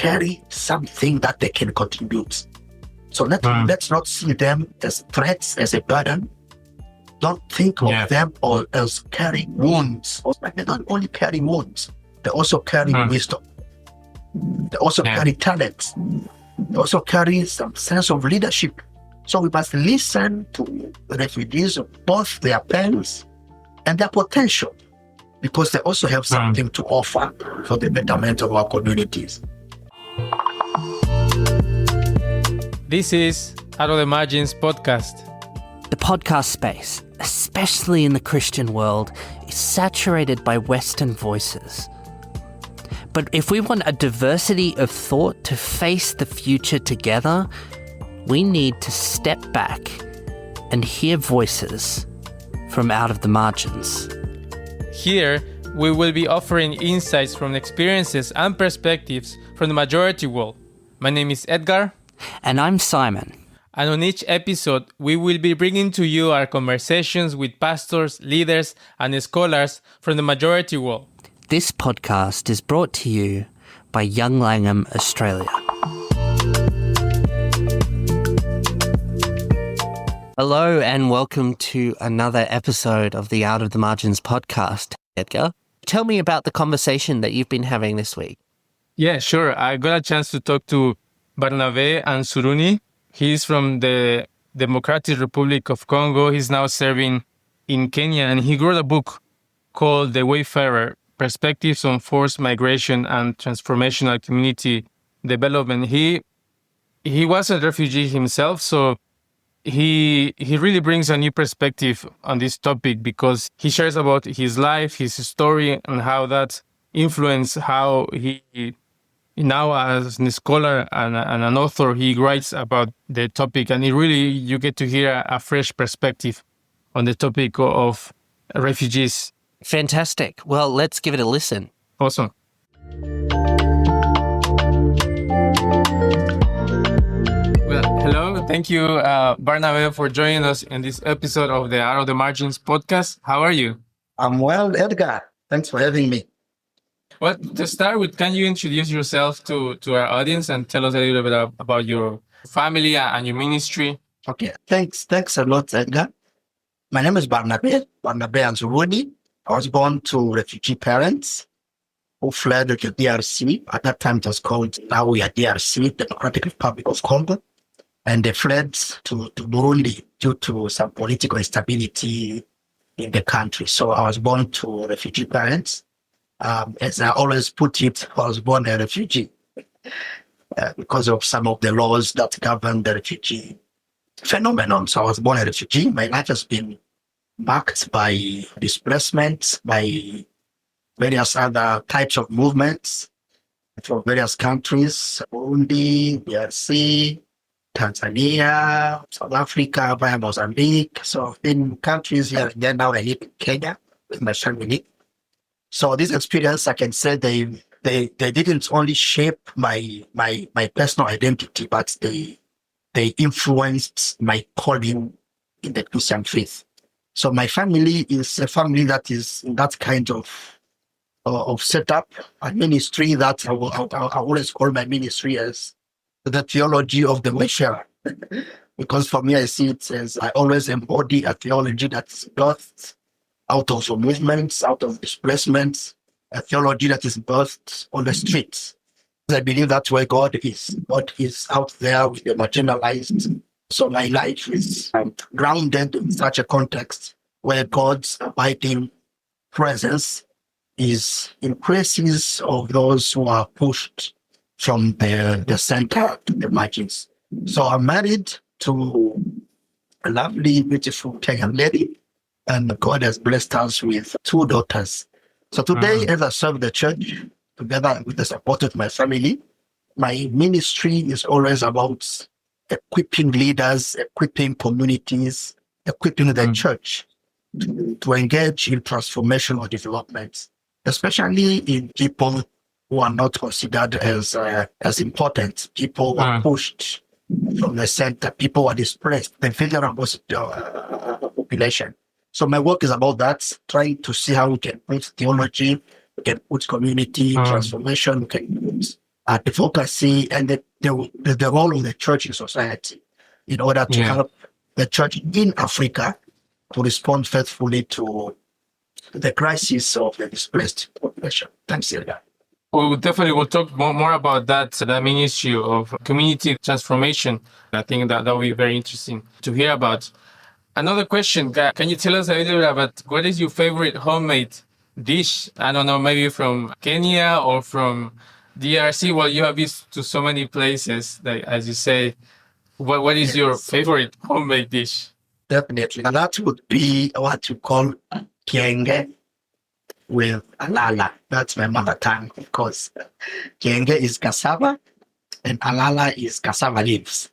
carry something that they can contribute. So let's not see them as threats, as a burden. Don't think of them as carrying wounds. They don't only carry wounds, they also carry wisdom. They also carry talents. They also carry some sense of leadership. So we must listen to the refugees, both their pains and their potential, because they also have something to offer for the betterment of our communities. This is Out of the Margins podcast. The podcast space, especially in the Christian world, is saturated by Western voices. But if we want a diversity of thought to face the future together, we need to step back and hear voices from out of the margins. Here, we will be offering insights from experiences and perspectives from the majority world. My name is Edgar. And I'm Simon. And on each episode, we will be bringing to you our conversations with pastors, leaders, and scholars from the majority world. This podcast is brought to you by Young Langham Australia. Hello and welcome to another episode of the Out of the Margins podcast. Edgar, tell me about the conversation that you've been having this week. Yeah, sure. I got a chance to talk to Barnabé Anzuruni. He's from the Democratic Republic of Congo. He's now serving in Kenya, and he wrote a book called The Wayfarer, Perspectives on Forced Migration and Transformational Community Development. He was a refugee himself, so he really brings a new perspective on this topic because he shares about his life, his story, and how that influenced how he now as a scholar and an author, he writes about the topic, and you get to hear a fresh perspective on the topic of refugees. Fantastic. Well, let's give it a listen. Awesome. Well, hello. Thank you, Barnabé, for joining us in this episode of the Out of the Margins podcast. How are you? I'm well, Edgar. Thanks for having me. Well, to start with, can you introduce yourself to our audience and tell us a little bit about your family and your ministry? Okay, thanks a lot, Edgar. My name is Barnabé Anzuruni. I was born to refugee parents who fled the DRC. At that time, it was called, now we are DRC, Democratic Republic of Congo. And they fled to Burundi due to some political instability in the country. So I was born to refugee parents. As I always put it, I was born a refugee because of some of the laws that govern the refugee phenomenon. So I was born a refugee. My life has been marked by displacement, by various other types of movements from various countries, Burundi, DRC, Tanzania, South Africa, via Mozambique. So in countries here and there, now I live in Kenya with my family. So this experience, I can say they didn't only shape my personal identity, but they influenced my calling in the Christian faith. So my family is a family that is in that kind of setup, a ministry that I always call my ministry as the theology of the Wayfarer. Because for me, I see it as I always embody a theology that's birthed out of movements, out of displacements, a theology that is birthed on the streets. I believe that's where God is. God is out there with the marginalized. So my life is grounded in such a context where God's abiding presence is in places of those who are pushed from the center to the margins. So I'm married to a lovely, beautiful Kenyan lady, and God has blessed us with 2 daughters. So today, as I serve the church, together with the support of my family, my ministry is always about equipping leaders, equipping communities, equipping the church to engage in transformational development, especially in people who are not considered as important, people who are pushed from the center, people who are displaced, the vulnerable population. So my work is about that, trying to see how we can put theology, we can put community transformation, we can put advocacy and the role of the church in society in order to help the church in Africa to respond faithfully to the crisis of the displaced population. Thanks, Ilya. We definitely will talk more about that main issue of community transformation. I think that will be very interesting to hear about. Another question, can you tell us a little bit about what is your favorite homemade dish? I don't know, maybe from Kenya or from DRC. Well, you have been to so many places, like, as you say. What is your favorite homemade dish? Definitely. And that would be what you call kienge with alala. That's my mother tongue, of course. Kienge is cassava and alala is cassava leaves.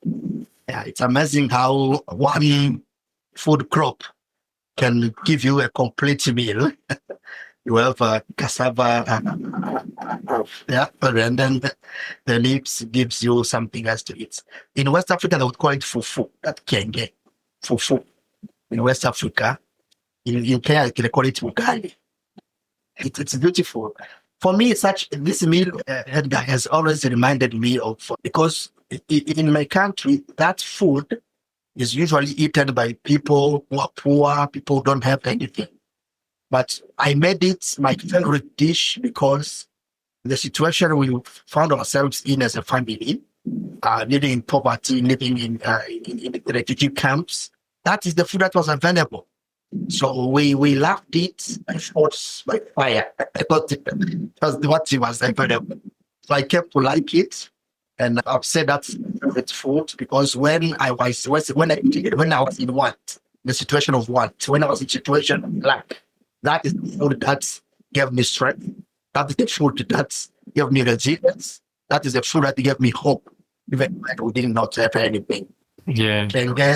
Yeah, it's amazing how one food crop can give you a complete meal. You have cassava, and then the leaves gives you something else to eat. In West Africa, they would call it fufu. That kenge, fufu. In West Africa, in Kenya, they call it ugali. It's beautiful. For me, this meal, Edgar, has always reminded me of, because in my country, that food is usually eaten by people who are poor, people who don't have anything. But I made it my favorite dish because the situation we found ourselves in as a family, living in poverty, living in refugee camps, that is the food that was available. So we loved it by force, by fire. I thought it was what was available. So I kept to like it. And I've said that's favorite food because when I was in want, the situation of want, when I was in situation of lack, that is the food that gave me strength. That is the food that gave me resilience. That is the food that gave me hope, even when we did not have anything. Yeah,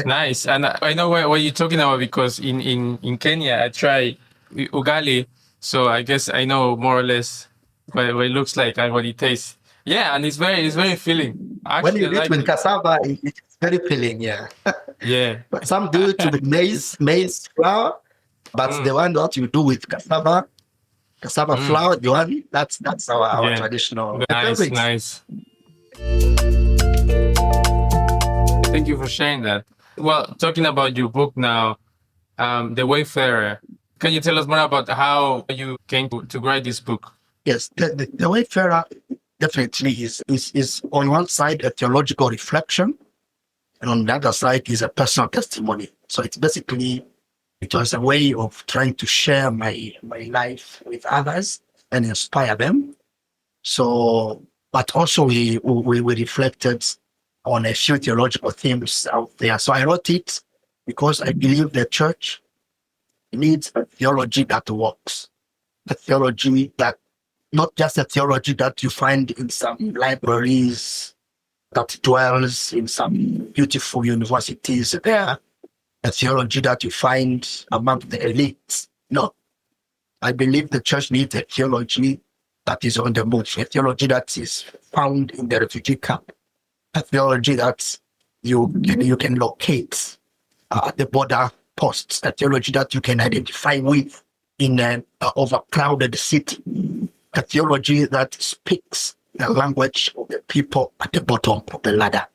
nice. And I know what you're talking about because in Kenya, I try ugali. So I guess I know more or less what it looks like and what it tastes. Yeah, and it's very filling. Actually, when you eat with cassava, it's very filling, yeah. Yeah. But some do it with maize flour, but the one that you do with cassava flour, the one that's our traditional. Nice. Thank you for sharing that. Well, talking about your book now, The Wayfarer, can you tell us more about how you came to write this book? Yes, the Wayfarer definitely is on one side a theological reflection, and on the other side is a personal testimony. So it was a way of trying to share my life with others and inspire them. So, but also we reflected on a few theological themes out there. So I wrote it because I believe the church needs a theology that works, a theology that, not just a theology that you find in some libraries, that dwells in some beautiful universities there, a theology that you find among the elites. No, I believe the church needs a theology that is on the move, a theology that is found in the refugee camp, a theology that you can locate at the border posts, a theology that you can identify with in an overcrowded city, a theology that speaks the language of the people at the bottom of the ladder.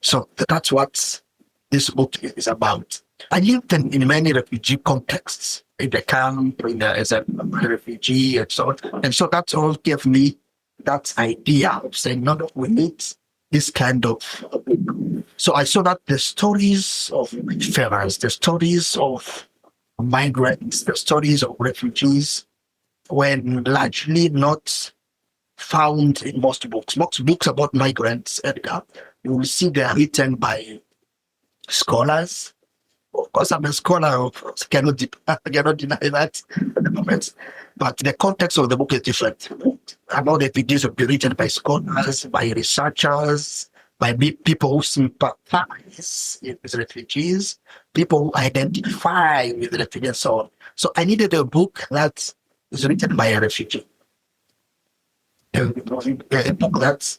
So that's what this book is about. I lived in many refugee contexts, in the camp, as a refugee, and so on. And so that all gave me that idea of saying, no, we need this kind of book. So I saw that the stories of wayfarers, the stories of migrants, the stories of refugees were largely not found in most books. Most books about migrants, Edgar, you will see they are written by scholars. Of course, I'm a scholar, cannot deny that at the moment. But the context of the book is different. About the refugees will be written by scholars, by researchers, by people who sympathize with refugees, people who identify with refugees, and so on. So I needed a book that is written by a refugee. A book that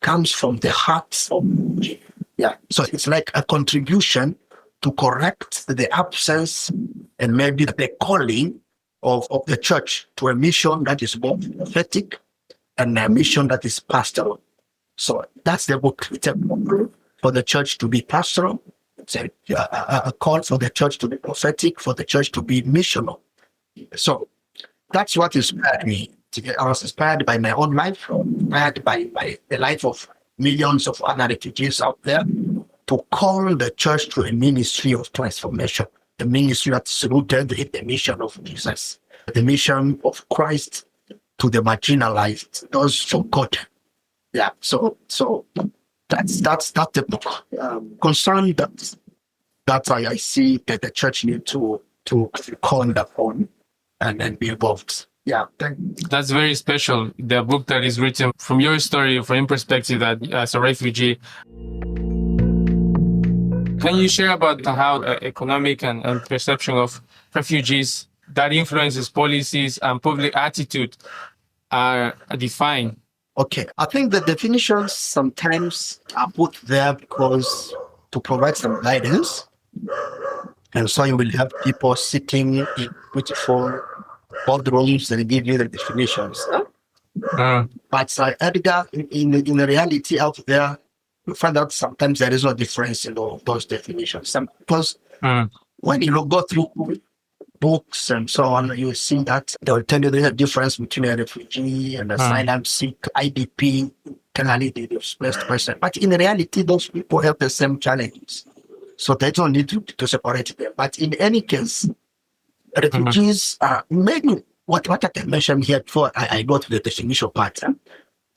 comes from the heart of refugee. Yeah. So it's like a contribution to correct the absence and maybe the calling of the church to a mission that is both prophetic and a mission that is pastoral. So that's the book. It's a book for the church to be pastoral. It's a call for the church to be prophetic, for the church to be missional. So that's what inspired me. I was inspired by my own life, inspired by the life of millions of other refugees out there, to call the church to a ministry of transformation, a ministry that's rooted in the mission of Jesus, the mission of Christ to the marginalized, those forgotten. Yeah, so that's the book. Concern that I see that the church need to call upon and be involved. Yeah, that's very special. The book that is written from your story, from your perspective, that as a refugee. Can you share about how economic and perception of refugees that influences policies and public attitude are defined? Okay, I think the definitions sometimes are put there because to provide some guidance. And so you will have people sitting in beautiful boardrooms and give you the definitions. But Edgar, in the reality out there, you find out sometimes there is no difference in those definitions. Because when you go through books and so on, you see that they will tell you there's a difference between a refugee and asylum seeker, IDP, internally displaced person. But in reality, those people have the same challenges. So they don't need to separate them. But in any case, refugees are maybe what I can mention here before I go to the definition part.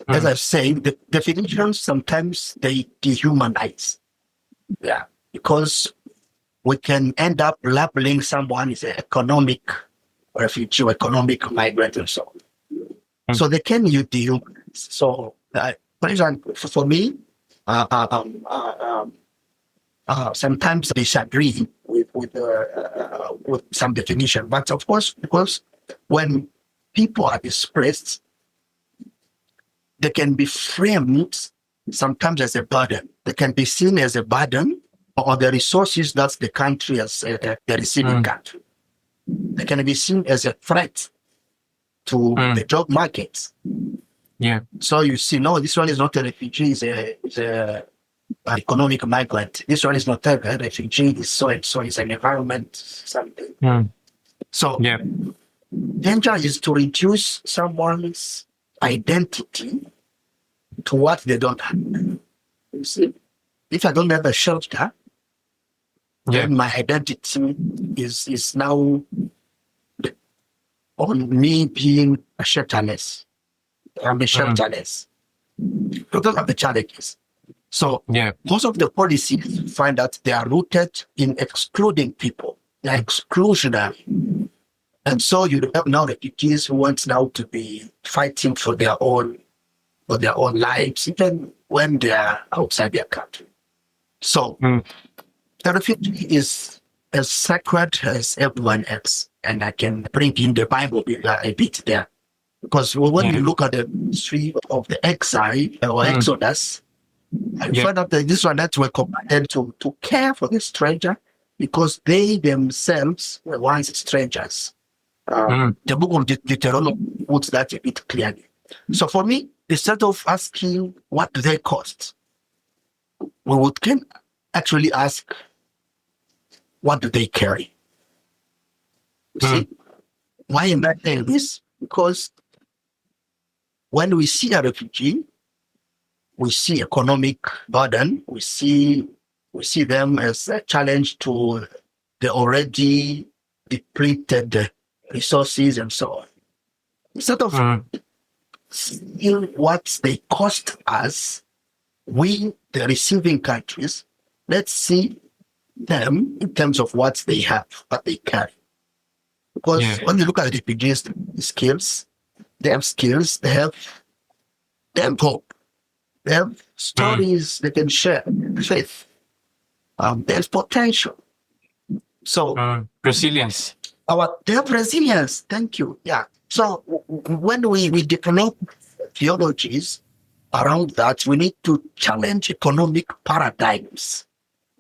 As I say, the definitions sometimes they dehumanize. Yeah, because we can end up labeling someone as an economic refugee or economic migrant and so on. So they can use dehumanize. So, for example, for me, sometimes disagree with some definition. But of course, because when people are displaced, they can be framed sometimes as a burden. They can be seen as a burden or the resources that the country as the receiving country. They can be seen as a threat to the job market. Yeah. So you see, no, this one is not a refugee, is a economic migrant. This one is not a refugee, so and so is an environment something. So danger is to reduce someone's identity to what they don't have. You see, if I don't have a shelter, then my identity is now on me being a shelterless. I'm a shelterless because of the challenges. So most of the policies find that they are rooted in excluding people. They are exclusionary. And so you have now refugees who want now to be fighting for their own lives, even when they are outside their country. So the refugee is as sacred as everyone else. And I can bring in the Bible a bit there. Because when you look at the history of the exile or Exodus, I find out that this one that were commanded to care for the stranger because they themselves were once strangers. The book of Deuteronomy puts that a bit clearly. So for me, instead of asking what do they cost, we can actually ask what do they carry. See, why am I saying this? Because when we see a refugee, we see economic burden. We see them as a challenge to the already depleted resources and so on. Instead of seeing what they cost us, we, the receiving countries, let's see them in terms of what they have, what they carry. Because when you look at the refugees, they have skills, they have hope. They have stories they can share, faith. There's potential. So resilience. They have resilience. Thank you. Yeah. So when we develop theologies around that, we need to challenge economic paradigms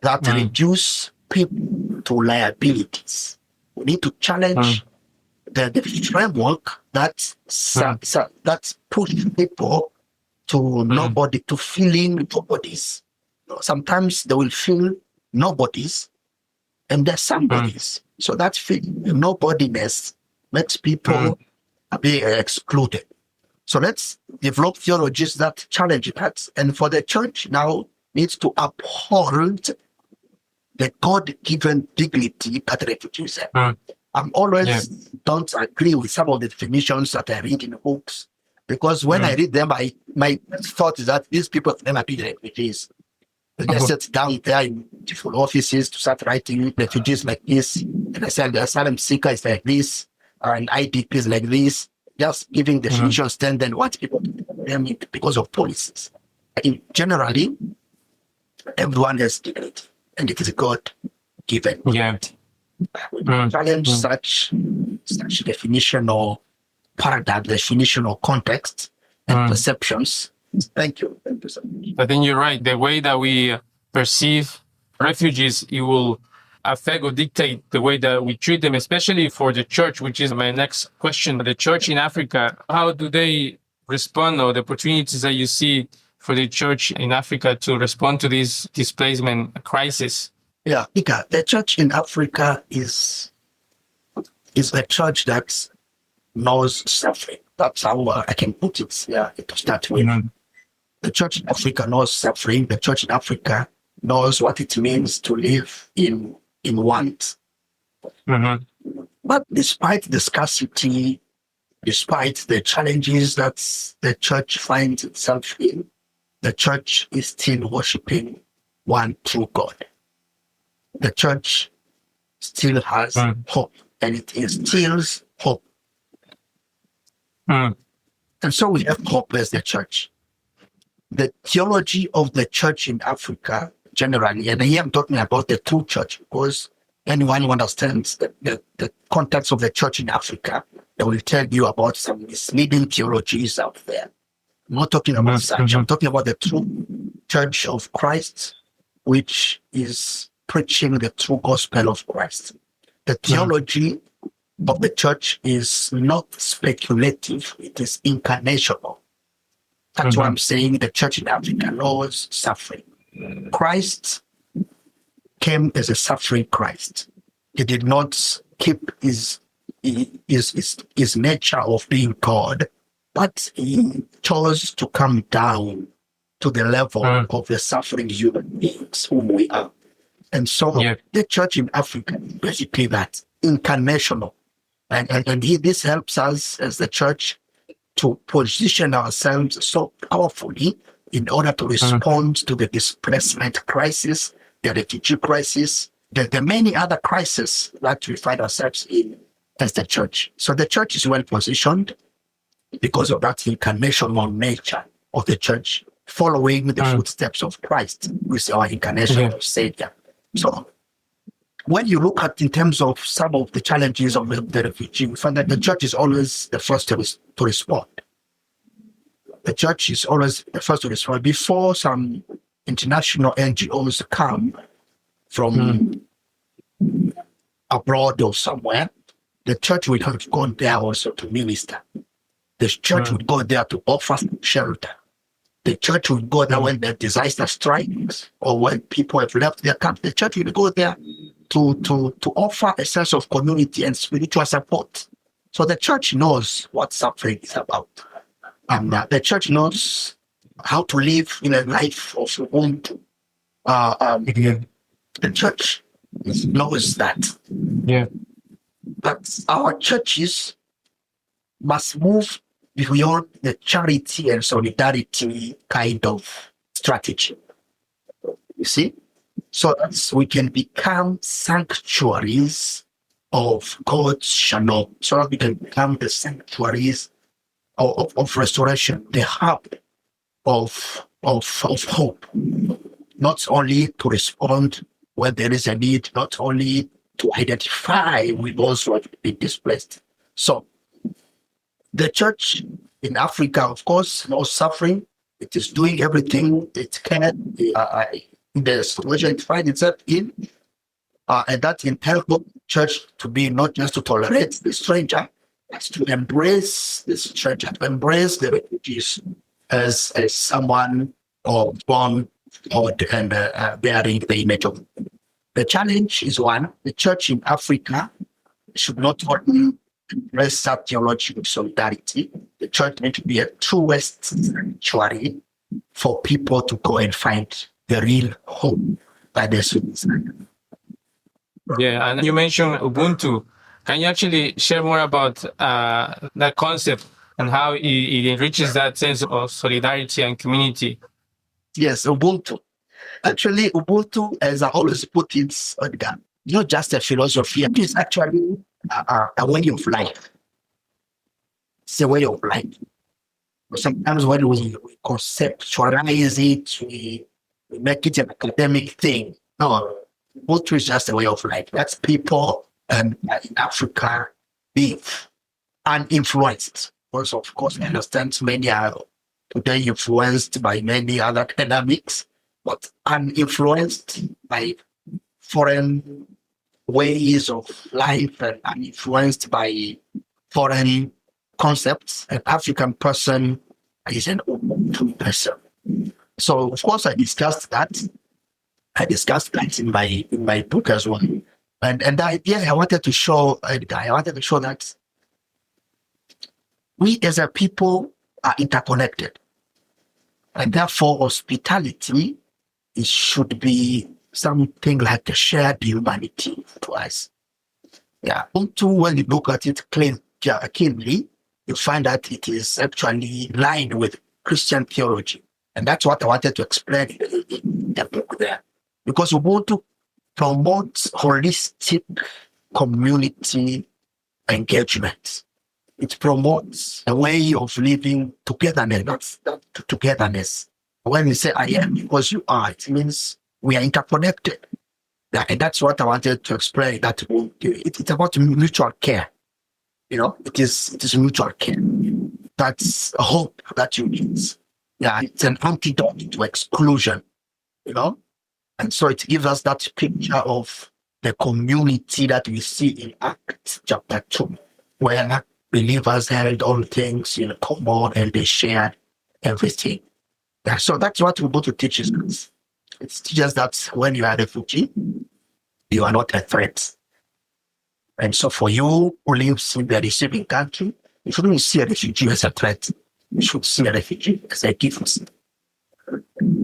that reduce people to liabilities. We need to challenge the framework that pushes people to nobody, to feeling nobodies. Sometimes they will feel nobodies and they're somebodies. So that feeling nobodiness makes people be excluded. So let's develop theologies that challenge that. And for the church now needs to uphold the God-given dignity that refugees have. I'm always don't agree with some of the definitions that I read in books, because when I read them, my thought is that these people have never been refugees. They just sit down there in different offices to start writing refugees like this, and I said the asylum seeker is like this, or an IDP is like this, just giving definitions, then what people do them because of policies. Generally, everyone has dignity, and it is God given. Challenge such definition or paradigm, definition or context and perceptions. Thank you. Thank you so much. I think you're right. The way that we perceive refugees, it will affect or dictate the way that we treat them, especially for the church, which is my next question. The church in Africa, how do they respond, or the opportunities that you see for the church in Africa to respond to this displacement crisis? Yeah, because the church in Africa is a church that knows suffering. That's how I can put it. Yeah, to start with. The church in Africa knows suffering. The church in Africa knows what it means to live in want. But despite the scarcity, despite the challenges that the church finds itself in, the church is still worshiping one true God. The church still has hope, and it instills hope. And so we have hope as the church. The theology of the church in Africa generally, and here I'm talking about the true church, because anyone who understands the context of the church in Africa, they will tell you about some misleading theologies out there. I'm not talking about such. I'm talking about the true church of Christ, which is preaching the true gospel of Christ. The theology of the church is not speculative, it is incarnational. That's why I'm saying the church in Africa knows suffering. Christ came as a suffering Christ. He did not keep his nature of being God, but he chose to come down to the level of the suffering human beings whom we are. And so the church in Africa is basically that, incarnational. And this helps us as the church to position ourselves so powerfully in order to respond to the displacement crisis, the refugee crisis, the many other crises that we find ourselves in as the church. So the church is well positioned because of that incarnational nature of the church, following the footsteps of Christ, who is our incarnational Savior. So when you look at in terms of some of the challenges of the refugee, we find that the church is always the first to respond. The church is always the first to respond. Before some international NGOs come from abroad or somewhere, the church will have gone there also to minister. The church would go there to offer shelter. The church would go there when the disaster strikes or when people have left their camp. The church will go there to offer a sense of community and spiritual support. So the church knows what suffering is about. And the church knows how to live in a life of want. The church knows that. Yeah. But our churches must move beyond the charity and solidarity kind of strategy. You see? So that we can become sanctuaries of God's shalom. So that we can become the sanctuaries of restoration, the hub of hope. Not only to respond when there is a need, not only to identify with those who have been displaced. So the church in Africa, of course, knows suffering. It is doing everything it can in the situation it finds itself in. And that can help the church to be not just to tolerate the stranger, is to embrace this church, to embrace the refugees as someone or born or and bearing the image of. The challenge is one: the church in Africa should not only embrace that theology of solidarity. The church needs to be a truest sanctuary for people to go and find the real home that they should desire. Yeah, and you mentioned Ubuntu. Can you actually share more about that concept and how it enriches that sense of solidarity and community? Yes, Ubuntu. Actually, Ubuntu, as I always put it, not just a philosophy, it is actually a way of life. It's a way of life. Sometimes when we conceptualize it, we make it an academic thing. No, Ubuntu is just a way of life. That's people in Africa being uninfluenced. Also, of course, I understand many are today influenced by many other academics, but uninfluenced by foreign ways of life and uninfluenced by foreign concepts. An African person is an Ubuntu person. So, of course, I discussed that. I discussed that in my book as well. And the idea I wanted to show that we as a people are interconnected. And therefore, hospitality should be something like a shared humanity to us. Yeah. Ubuntu, when you look at it keenly, you find that it is actually in line with Christian theology. And that's what I wanted to explain in the book there. Because Ubuntu promotes holistic community engagement. It promotes a way of living togetherness, togetherness. When we say I am because you are, it means we are interconnected. Yeah, and that's what I wanted to explain, that it's about mutual care. It is mutual care. That's a hope that you need. Yeah, it's an antidote to exclusion, And so it gives us that picture of the community that we see in Acts chapter 2, where believers held all things in common and they shared everything. Yeah, so that's what Ubuntu teaches us. It teaches that when you are a refugee, you are not a threat. And so for you who lives in the receiving country, you shouldn't see a refugee as a threat. You should see a refugee as a gift.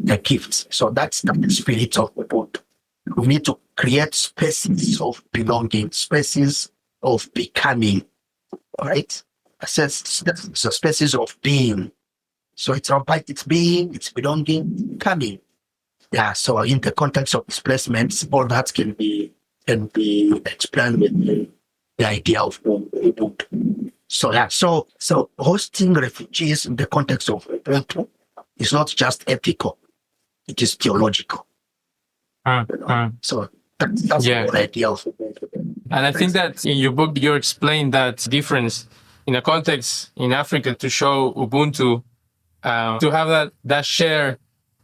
A gift. So that's the spirit of Ubuntu. We need to create spaces of belonging, spaces of becoming, right? So spaces of being. So it's about its being, its belonging, becoming. Yeah, so in the context of displacements, all that can be explained with the idea of Ubuntu. So yeah, so hosting refugees in the context of Ubuntu is not just ethical, it is theological. So that's the idea of Ubuntu. And I think that in your book, you explain that difference in a context in Africa to show Ubuntu, to have that shared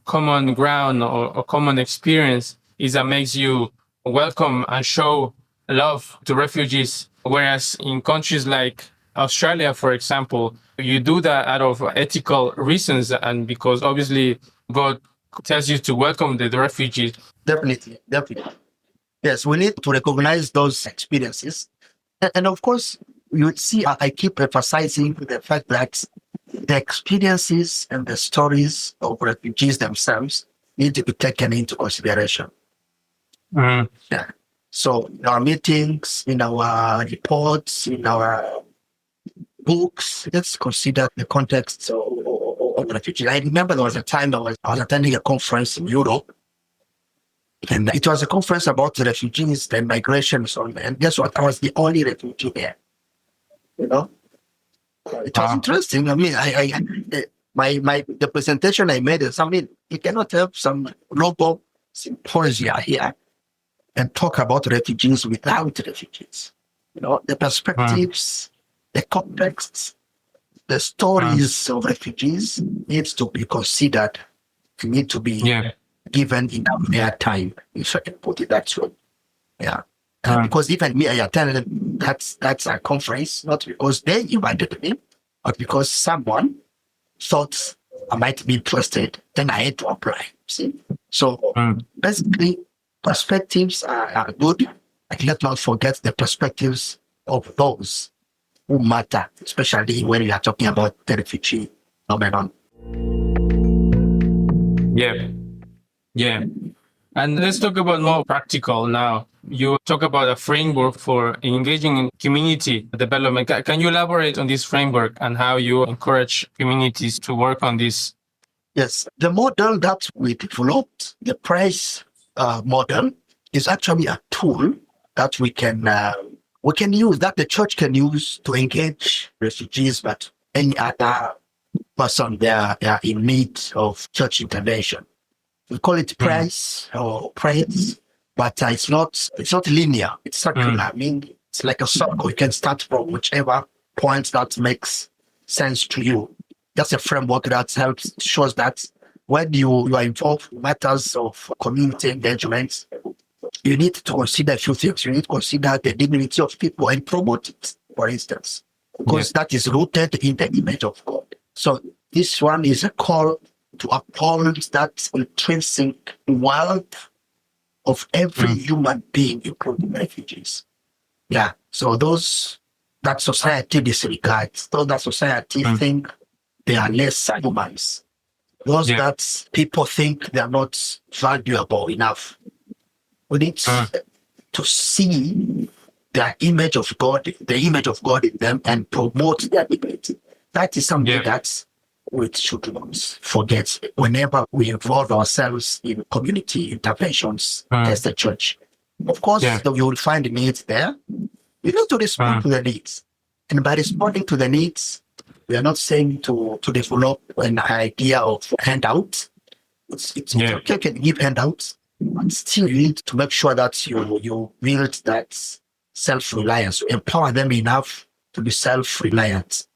common ground or common experience is that makes you welcome and show love to refugees. Whereas in countries like Australia, for example, you do that out of ethical reasons and because obviously God tells you to welcome the refugees. Definitely. Yes, we need to recognize those experiences. And of course, you would see, I keep emphasizing the fact that the experiences and the stories of refugees themselves need to be taken into consideration. Yeah. So in our meetings, in our reports, in our books, let's consider the context of refugees. I remember there was a time I was attending a conference in Europe, and it was a conference about the refugees and migration. And guess what? I was the only refugee there. It was interesting. I mean, the presentation I made is, you cannot have some global symposia here and talk about refugees without refugees. The perspectives, the contexts, the stories of refugees needs to be considered, need to be given enough their time, if I can put it that way. Yeah. Because even me, I attended that's a conference, not because they invited me, but because someone thought I might be interested. Then I had to apply. See? So basically, perspectives are good. But let's not forget the perspectives of those who matter, especially when we are talking about the refugee phenomenon. Yeah. And let's talk about more practical now. You talk about a framework for engaging in community development. Can you elaborate on this framework and how you encourage communities to work on this? Yes, the model that we developed, the price model, is actually a tool that we can use, that the church can use to engage refugees, but any other person they are in need of church intervention. We call it price or praise, but it's not linear. It's circular. I mean, it's like a circle. You can start from whichever point that makes sense to you. That's a framework that shows that when you are involved in matters of community engagement, you need to consider a few things. You need to consider the dignity of people and promote it, for instance, because that is rooted in the image of God. So this one is a call to uphold that intrinsic wealth of every human being, including refugees. Yeah. So those that society disregards, those that society think they are less humans, those that people think they are not valuable enough. We need to see the image of God in them and promote their dignity. That is something that we should not forget whenever we involve ourselves in community interventions as the church. Of course, you will find the needs there. You need to respond to the needs. And by responding to the needs, we are not saying to develop an idea of handout. It's okay, you can give handouts, but still you need to make sure that you build that self-reliance, empower them enough to be self-reliant.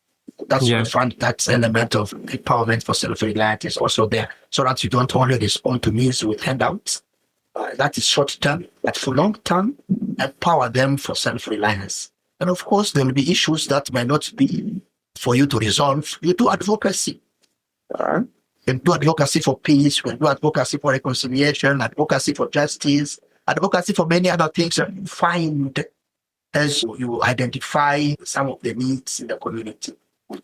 That's why I find that element of empowerment for self-reliance is also there, so that you don't only respond to needs with handouts. That is short-term, but for long-term, empower them for self-reliance. And of course, there will be issues that might not be for you to resolve. You do advocacy. You can do advocacy for peace, you can do advocacy for reconciliation, advocacy for justice, advocacy for many other things that you find as you identify some of the needs in the community.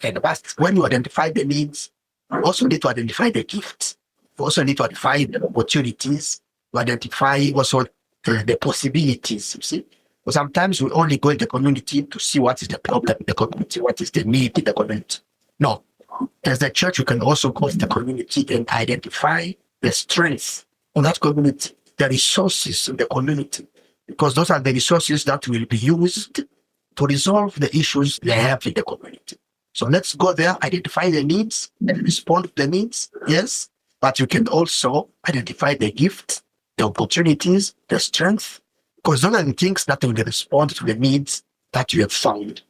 And when you identify the needs, you also need to identify the gifts. You also need to identify the opportunities, to identify also the possibilities, you see. But sometimes we only go in the community to see what is the problem in the community, what is the need in the community. No. As the church, you can also go to the community and identify the strengths of that community, the resources in the community, because those are the resources that will be used to resolve the issues they have in the community. So let's go there, identify the needs and respond to the needs, yes, but you can also identify the gifts, the opportunities, the strength, because those are the things that will respond to the needs that you have found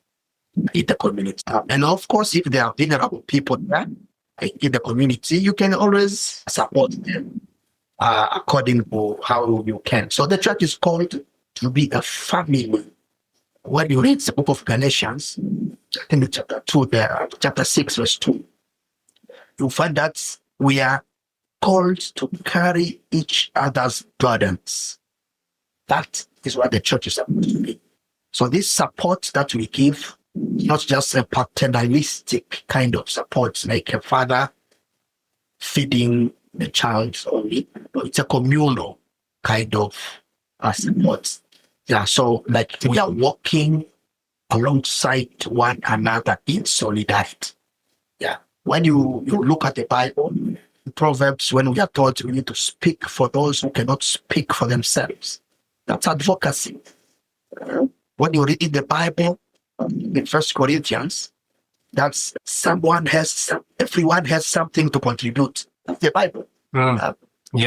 in the community. And of course, if there are vulnerable people there in the community, you can always support them according to how you can. So the church is called to be a family. When you read the book of Galatians, I think chapter 2 there, chapter 6, verse 2, you'll find that we are called to carry each other's burdens. That is what the church is supposed to be. So this support that we give, not just a paternalistic kind of support, like a father feeding the child only, but it's a communal kind of support. Yeah, so like we are walking alongside one another in solidarity. Yeah, when you look at the Bible, in Proverbs, when we are told we need to speak for those who cannot speak for themselves, that's advocacy. When you read in the Bible, in 1 Corinthians, that's everyone has something to contribute. That's the Bible.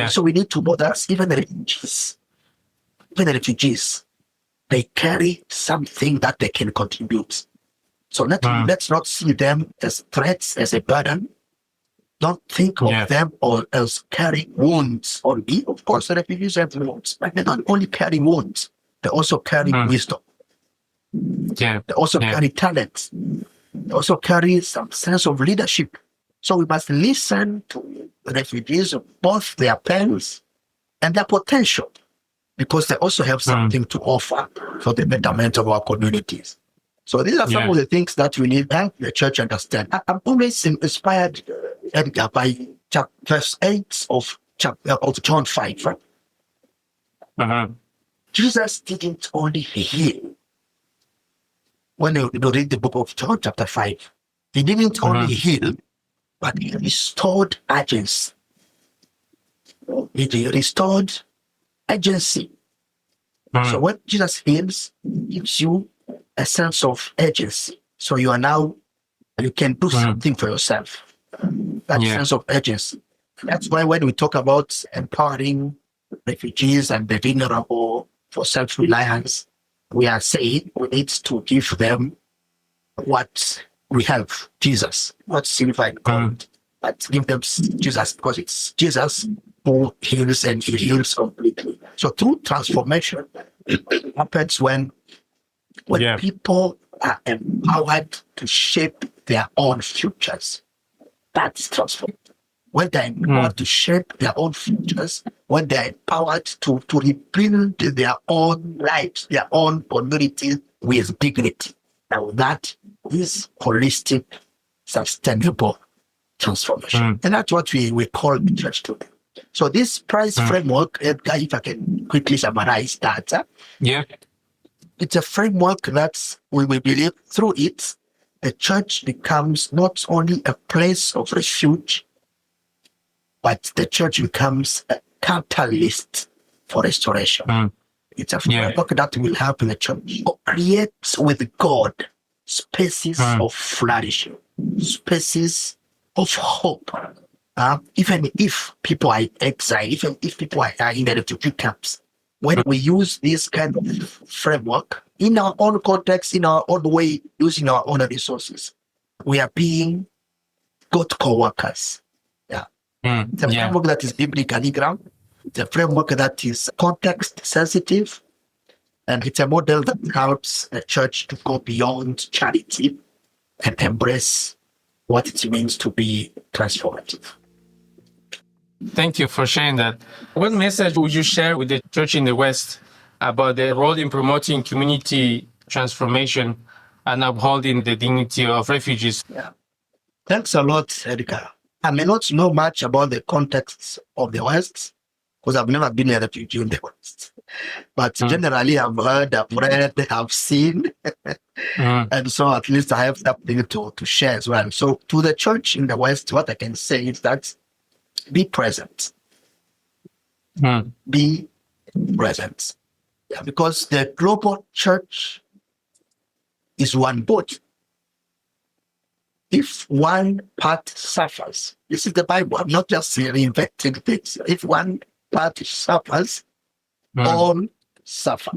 So we need to know that even the refugees, they carry something that they can contribute. So let's not see them as threats, as a burden. Don't think of them or as carrying wounds only. Of course, the refugees have wounds, but they don't only carry wounds. They also carry wisdom. Yeah. They also carry talents. They also carry some sense of leadership. So we must listen to refugees, both their parents and their potential, because they also have something to offer for the betterment of our communities. So these are some of the things that we need to help the church understand. I'm always inspired, Edgar, by verse 8 of John 5. Right? Jesus didn't only heal. When you read the book of John chapter 5, he didn't only heal, but he restored agency. He restored agency. So when Jesus heals, he gives you a sense of agency. So you are now, you can do something for yourself. That sense of agency. That's why when we talk about empowering refugees and the vulnerable for self-reliance, we are saying we need to give them what we have, Jesus, not silver and gold, but give them Jesus, because it's Jesus who heals and he heals completely. So true transformation happens when people are empowered to shape their own futures. That's transformation. When they're empowered to shape their own futures, when they're empowered to rebuild their own lives, their own community with dignity. Now that is holistic, sustainable transformation. And that's what we call the church today. So this price framework, Edgar, if I can quickly summarize that. It's a framework that we believe through it, the church becomes not only a place of refuge, but the church becomes a catalyst for restoration. It's a framework that will help the church create with God spaces of flourishing, spaces of hope. Even if people are in exile, even if people are in the refugee camps, when we use this kind of framework in our own context, in our own way, using our own resources, we are being good co-workers. It's a framework that is biblically grounded. It's a framework that is context sensitive. And it's a model that helps the church to go beyond charity and embrace what it means to be transformative. Thank you for sharing that. What message would you share with the church in the West about the role in promoting community transformation and upholding the dignity of refugees? Thanks a lot, Edgar. I may not know much about the context of the West because I've never been a refugee in the West. But generally, I've heard, I've read, I've seen. And so at least I have something to share as well. So to the church in the West, what I can say is that be present. Be present. Because the global church is one body. If one part suffers, this is the Bible, I'm not just reinventing things. If one part suffers, all suffer.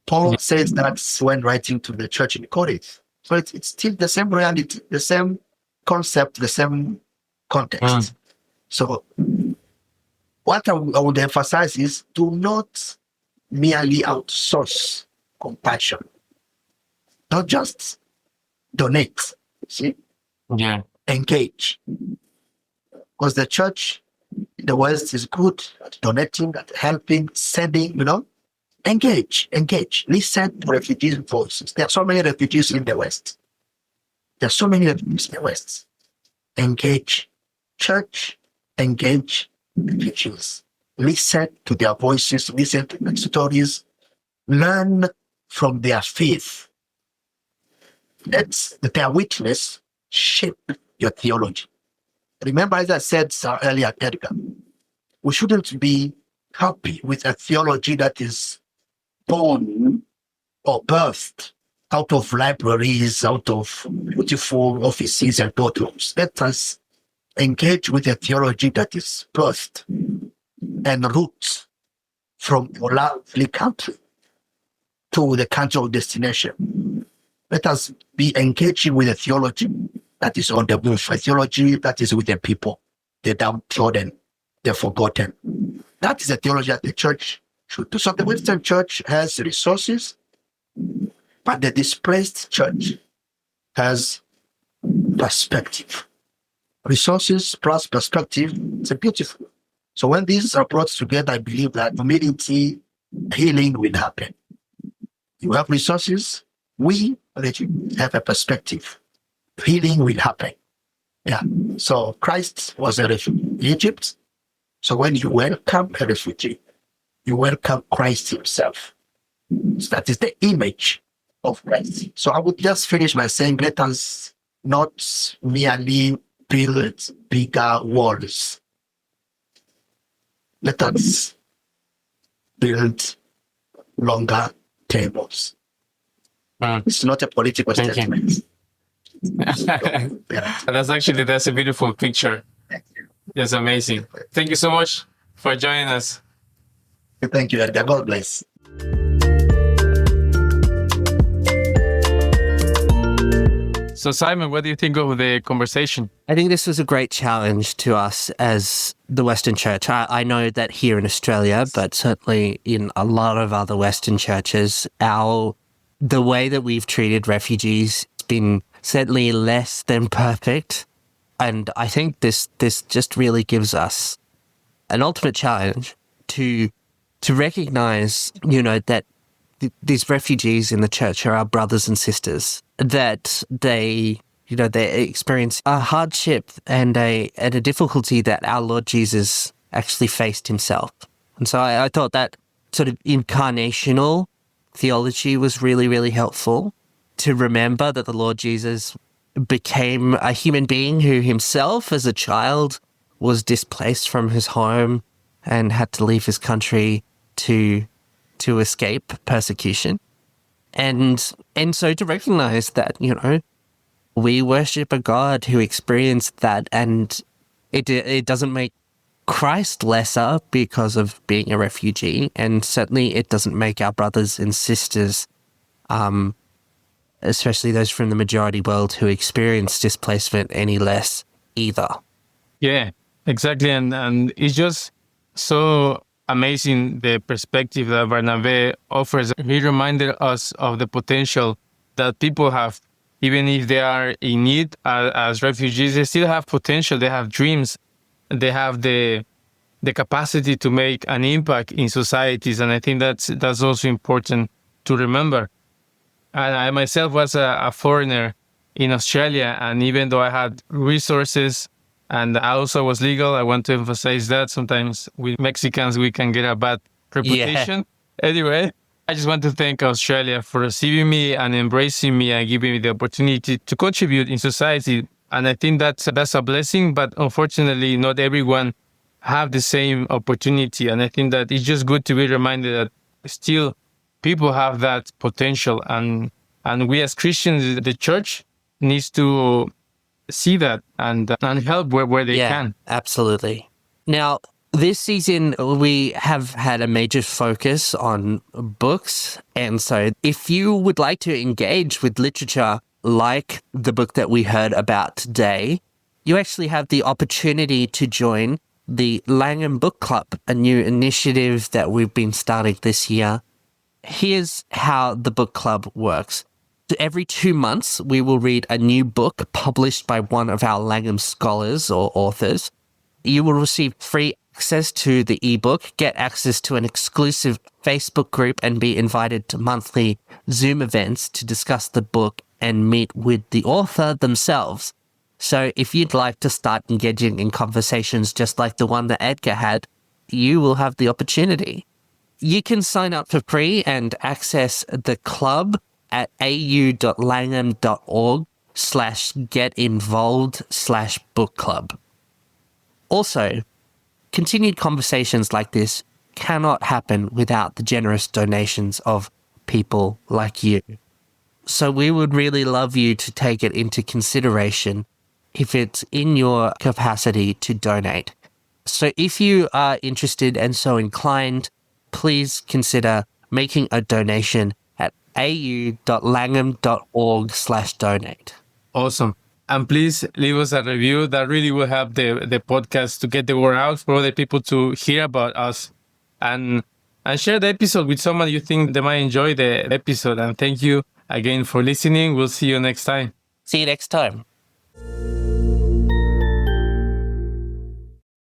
Paul says that when writing to the church in Corinth. So it's still the same reality, the same concept, the same context. So what I would emphasize is do not merely outsource compassion. Not just donate. See? Engage. Because the church in the West is good at donating, at helping, sending, Engage. Listen to refugees' voices. There are so many refugees in the West. Engage. Church, engage refugees. Listen to their voices, listen to their stories, learn from their faith. Let their witness shape your theology. Remember, as I said earlier, Edgar, we shouldn't be happy with a theology that is born or birthed out of libraries, out of beautiful offices and boardrooms. Let us engage with a theology that is birthed and roots from your lovely country to the country of destination. Let us be engaging with a theology that is on the move, a theology that is with the people, the downtrodden, the forgotten. That is a theology that the church should do. So the Western church has resources, but the displaced church has perspective. Resources plus perspective, it's a beautiful. So when these are brought together, I believe that community healing will happen. You have resources, we have a perspective. Healing will happen. Yeah. So Christ was a refugee in Egypt. So when you welcome a refugee, you welcome Christ himself. So that is the image of Christ. So I would just finish by saying, let us not merely build bigger walls. Let us build longer tables. It's not a political statement. That's a beautiful picture. That's amazing. Thank you so much for joining us. Thank you, Edgar. God bless. So, Simon, what do you think of the conversation? I think this was a great challenge to us as the Western Church. I know that here in Australia, but certainly in a lot of other Western churches, the way that we've treated refugees has been certainly less than perfect. And I think this just really gives us an ultimate challenge to recognize, that these refugees in the church are our brothers and sisters, that they experience a hardship and a difficulty that our Lord Jesus actually faced himself. And so I thought that sort of incarnational theology was really, really helpful to remember that the Lord Jesus became a human being who himself, as a child, was displaced from his home and had to leave his country to escape persecution. And so to recognize that, we worship a God who experienced that, and it doesn't make Christ lesser because of being a refugee, and certainly it doesn't make our brothers and sisters, especially those from the majority world who experience displacement, any less either. Yeah, exactly. And it's just so amazing the perspective that Barnabé offers. He reminded us of the potential that people have. Even if they are in need as refugees, they still have potential. They have dreams. They have the capacity to make an impact in societies. And I think that's also important to remember. And I myself was a foreigner in Australia. And even though I had resources and I also was legal, I want to emphasize that sometimes with Mexicans, we can get a bad reputation. Yeah. Anyway, I just want to thank Australia for receiving me and embracing me and giving me the opportunity to contribute in society. And I think that's a blessing, but unfortunately, not everyone have the same opportunity. And I think that it's just good to be reminded that still people have that potential. And we as Christians, the church needs to see that and help where they can. Absolutely. Now, this season, we have had a major focus on books. And so if you would like to engage with literature like the book that we heard about today, you actually have the opportunity to join the Langham Book Club, a new initiative that we've been starting this year. Here's how the book club works. Every 2 months, we will read a new book published by one of our Langham scholars or authors. You will receive free access to the ebook, get access to an exclusive Facebook group, and be invited to monthly Zoom events to discuss the book and meet with the author themselves. So if you'd like to start engaging in conversations just like the one that Edgar had, you will have the opportunity. You can sign up for free and access the club at au.langham.org/getinvolved/book-club. Also, continued conversations like this cannot happen without the generous donations of people like you. So we would really love you to take it into consideration if it's in your capacity to donate. So if you are interested and so inclined, please consider making a donation at au.langham.org/donate. Awesome. And please leave us a review. That really will help the podcast to get the word out for other people to hear about us. And and share the episode with someone you think they might enjoy the episode. And thank you again for listening. We'll see you next time. See you next time.